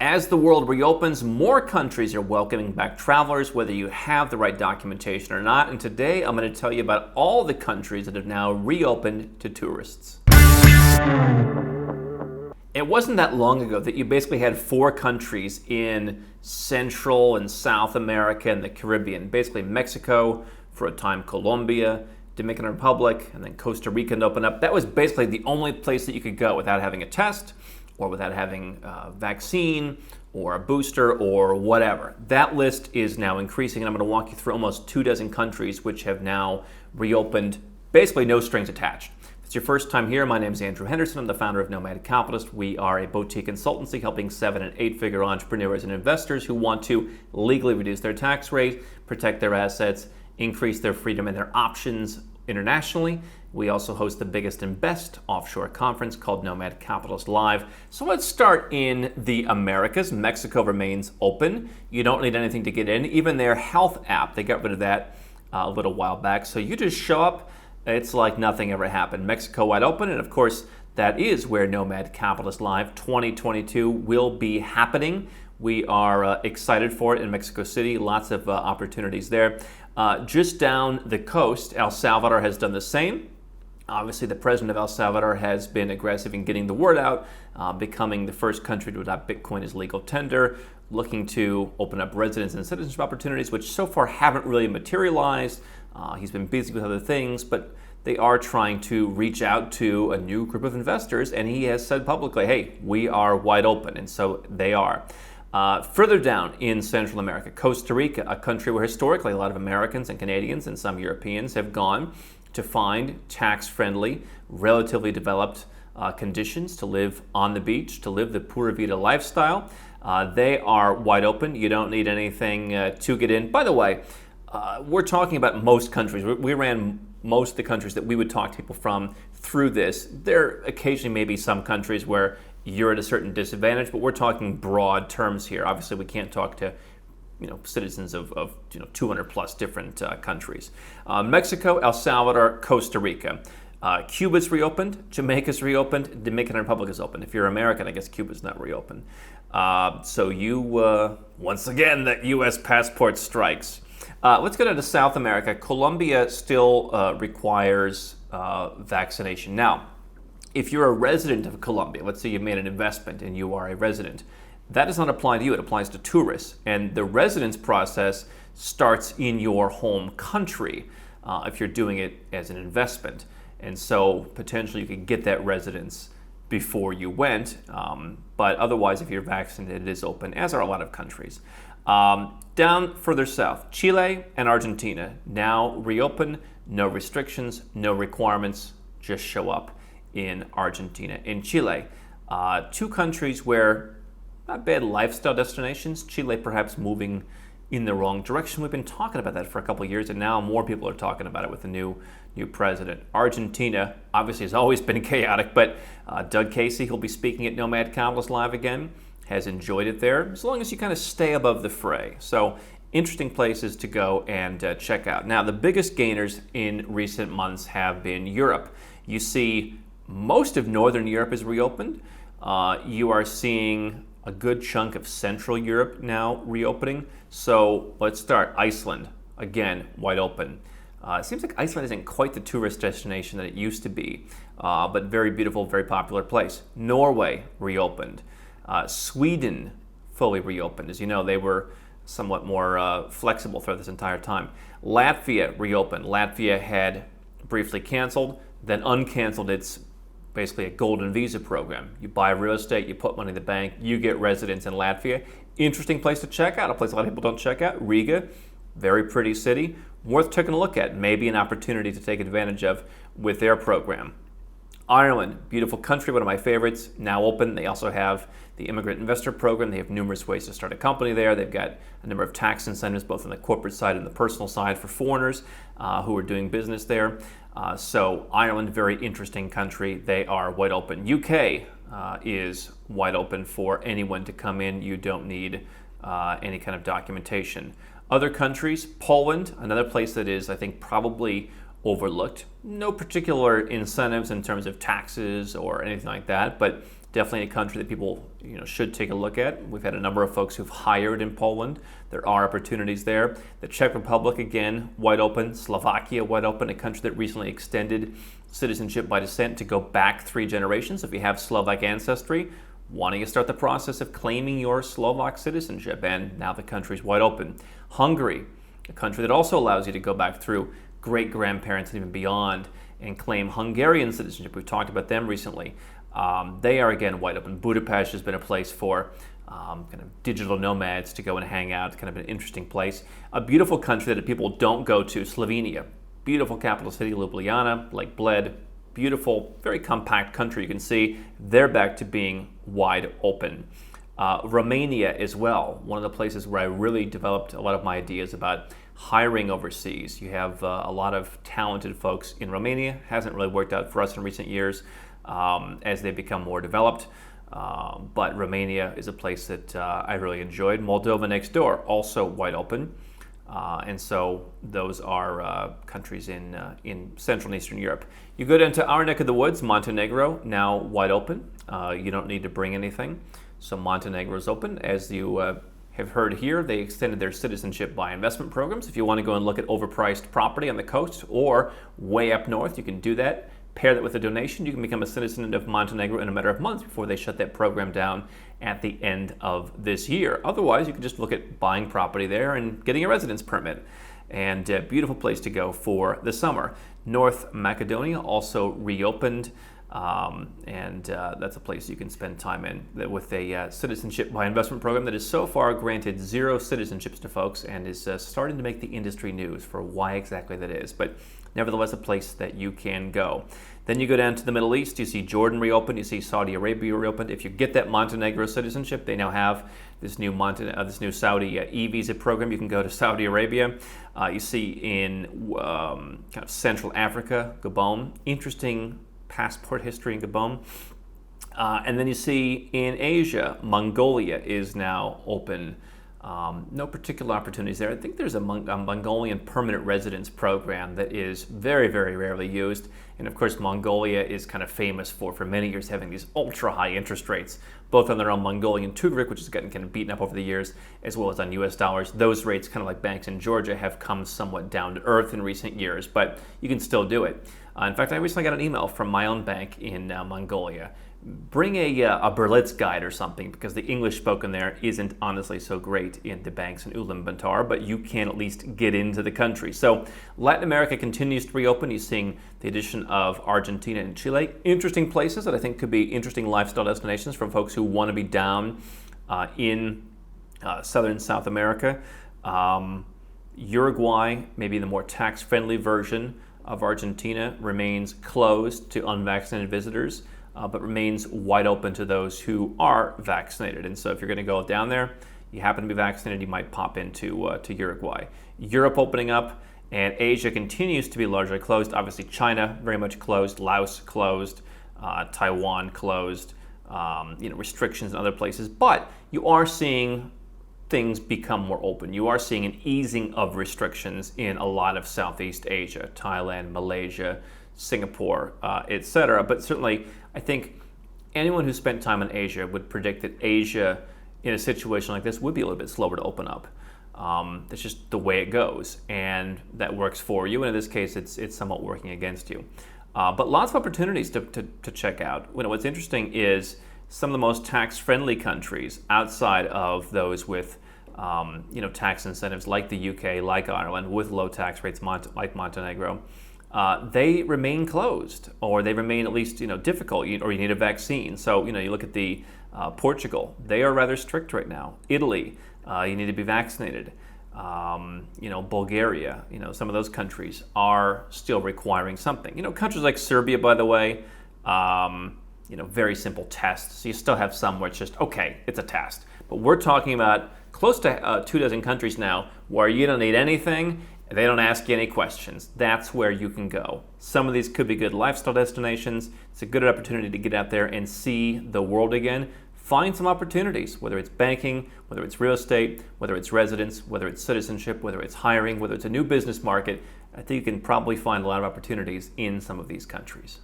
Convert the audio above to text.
As the world reopens, more countries are welcoming back travelers, whether you have the right documentation or not. And today I'm going to tell you about all the countries that have now reopened to tourists. It wasn't that long ago that you basically had 4 countries in Central and South America and the Caribbean. Basically Mexico, for a time Colombia, Dominican Republic, and then Costa Rica to open up. That was basically the only place that you could go without having a test, or without having a vaccine, or a booster, or whatever. That list is now increasing, and I'm going to walk you through almost 24 countries which have now reopened, basically no strings attached. If it's your first time here, my name is Andrew Henderson. I'm the founder of Nomad Capitalist. We are a boutique consultancy helping 7- and 8-figure entrepreneurs and investors who want to legally reduce their tax rate, protect their assets, increase their freedom and their options internationally. We also host the biggest and best offshore conference called Nomad Capitalist Live. So let's start in the Americas. Mexico remains open. You don't need anything to get in. Even their health app, they got rid of that a little while back. So you just show up, it's like nothing ever happened. Mexico wide open, and of course, that is where Nomad Capitalist Live 2022 will be happening. We are excited for it in Mexico City. Lots of opportunities there. Just down the coast, El Salvador has done the same. Obviously, the president of El Salvador has been aggressive in getting the word out, becoming the first country to adopt Bitcoin as legal tender, looking to open up residence and citizenship opportunities, which so far haven't really materialized. He's been busy with other things, but they are trying to reach out to a new group of investors, and he has said publicly, hey, we are wide open, and so they are. Further down in Central America, Costa Rica, a country where historically a lot of Americans and Canadians and some Europeans have gone to find tax-friendly, relatively developed conditions to live on the beach, to live the Pura Vida lifestyle. They are wide open. You don't need anything to get in. By the way, we're talking about most countries. We ran most of the countries that we would talk to people from through this. There occasionally may be some countries where you're at a certain disadvantage, but we're talking broad terms here. Obviously, we can't talk to citizens of 200 plus different countries. Mexico, El Salvador, Costa Rica. Cuba's reopened, Jamaica's reopened, Dominican Republic is open. If you're American, I guess Cuba's not reopened. So you, once again, that U.S. passport strikes. Let's get into South America. Colombia still requires vaccination. Now, if you're a resident of Colombia, let's say you made an investment and you are a resident, that does not apply to you. It applies to tourists. And the residence process starts in your home country if you're doing it as an investment. And so potentially you could get that residence before you went. But otherwise, if you're vaccinated, it is open, as are a lot of countries. Down further south, Chile and Argentina now reopen. No restrictions, no requirements. Just show up in Argentina. In Chile, 2 countries where not bad lifestyle destinations. Chile perhaps moving in the wrong direction. We've been talking about that for a couple of years, and now more people are talking about it with the new president. Argentina obviously has always been chaotic, but Doug Casey, who'll be speaking at Nomad Capitalist Live again, has enjoyed it there, as long as you kind of stay above the fray. So interesting places to go and check out. Now, the biggest gainers in recent months have been Europe. You see most of Northern Europe is reopened. You are seeing a good chunk of Central Europe now reopening. So let's start. Iceland, again, wide open. It seems like Iceland isn't quite the tourist destination that it used to be, but very beautiful, very popular place. Norway reopened. Sweden fully reopened. As you know, they were somewhat more flexible throughout this entire time. Latvia reopened. Latvia had briefly canceled, then uncanceled its basically a golden visa program. You buy real estate, you put money in the bank, you get residence in Latvia. Interesting place to check out, a place a lot of people don't check out. Riga, very pretty city, worth taking a look at. Maybe an opportunity to take advantage of with their program. Ireland, beautiful country, one of my favorites, now open. They also have the immigrant investor program. They have numerous ways to start a company there. They've got a number of tax incentives, both on the corporate side and the personal side for foreigners who are doing business there. So Ireland, very interesting country. They are wide open. UK is wide open for anyone to come in. You don't need any kind of documentation. Other countries, Poland, another place that is, I think, probably overlooked. No particular incentives in terms of taxes or anything like that, but Definitely a country that people should take a look at. We've had a number of folks who've hired in Poland. There are opportunities there. The Czech Republic, again, wide open. Slovakia, wide open, a country that recently extended citizenship by descent to go back 3 generations. If you have Slovak ancestry, wanting to start the process of claiming your Slovak citizenship, and now the country's wide open. Hungary, a country that also allows you to go back through great-grandparents and even beyond and claim Hungarian citizenship. We've talked about them recently. They are, again, wide open. Budapest has been a place for kind of digital nomads to go and hang out. It's kind of an interesting place. A beautiful country that people don't go to, Slovenia. Beautiful capital city, Ljubljana, Lake Bled. Beautiful, very compact country. You can see they're back to being wide open. Romania as well, one of the places where I really developed a lot of my ideas about hiring overseas. You have a lot of talented folks in Romania. Hasn't really worked out for us in recent years as they become more developed. But Romania is a place that I really enjoyed. Moldova next door, also wide open. And so those are countries in Central and Eastern Europe. You go down to our neck of the woods, Montenegro, now wide open. You don't need to bring anything. So Montenegro is open. As you have heard here, they extended their citizenship by investment programs. If you want to go and look at overpriced property on the coast or way up north, you can do that. Pair that with a donation, you can become a citizen of Montenegro in a matter of months before they shut that program down at the end of this year. Otherwise, you can just look at buying property there and getting a residence permit. And a beautiful place to go for the summer. North Macedonia also reopened, and that's a place you can spend time in with a citizenship by investment program that has so far granted 0 citizenships to folks and is starting to make the industry news for why exactly that is. But nevertheless, a place that you can go. Then you go down to the Middle East, you see Jordan reopened, you see Saudi Arabia reopened. If you get that Montenegro citizenship, they now have this new Saudi e-visa program. You can go to Saudi Arabia. You see in kind of Central Africa, Gabon, interesting passport history in Gabon. And then you see in Asia, Mongolia is now open. No particular opportunities there. I think there's a Mongolian permanent residence program that is very, very rarely used. And of course, Mongolia is kind of famous for many years having these ultra high interest rates, both on their own Mongolian tugrik, which has gotten kind of beaten up over the years, as well as on US dollars. Those rates, kind of like banks in Georgia, have come somewhat down to earth in recent years, but you can still do it. In fact, I recently got an email from my own bank in Mongolia. Bring a Berlitz guide or something, because the English spoken there isn't honestly so great in the banks in Ulaanbaatar, but you can at least get into the country. So Latin America continues to reopen. You're seeing the addition of Argentina and Chile. Interesting places that I think could be interesting lifestyle destinations for folks who want to be down in southern South America. Uruguay, maybe the more tax-friendly version of Argentina, remains closed to unvaccinated visitors. But remains wide open to those who are vaccinated. And so if you're going to go down there, you happen to be vaccinated, you might pop into to Uruguay. Europe opening up, and Asia continues to be largely closed. Obviously, China very much closed, Laos closed, Taiwan closed, restrictions in other places. But you are seeing things become more open. You are seeing an easing of restrictions in a lot of Southeast Asia, Thailand, Malaysia, Singapore, etc. But certainly, I think anyone who spent time in Asia would predict that Asia, in a situation like this, would be a little bit slower to open up. That's just the way it goes, and that works for you. And in this case, it's somewhat working against you. But lots of opportunities to check out. What's interesting is some of the most tax-friendly countries outside of those with tax incentives, like the UK, like Ireland, with low tax rates, like Montenegro. They remain closed, or they remain at least difficult, or you need a vaccine. So you look at the Portugal; they are rather strict right now. Italy, you need to be vaccinated. Bulgaria, some of those countries are still requiring something. Countries like Serbia, by the way, very simple tests. So you still have some where it's just okay, it's a test. But we're talking about close to 24 countries now where you don't need anything. They don't ask you any questions. That's where you can go. Some of these could be good lifestyle destinations. It's a good opportunity to get out there and see the world again. Find some opportunities, whether it's banking, whether it's real estate, whether it's residence, whether it's citizenship, whether it's hiring, whether it's a new business market. I think you can probably find a lot of opportunities in some of these countries.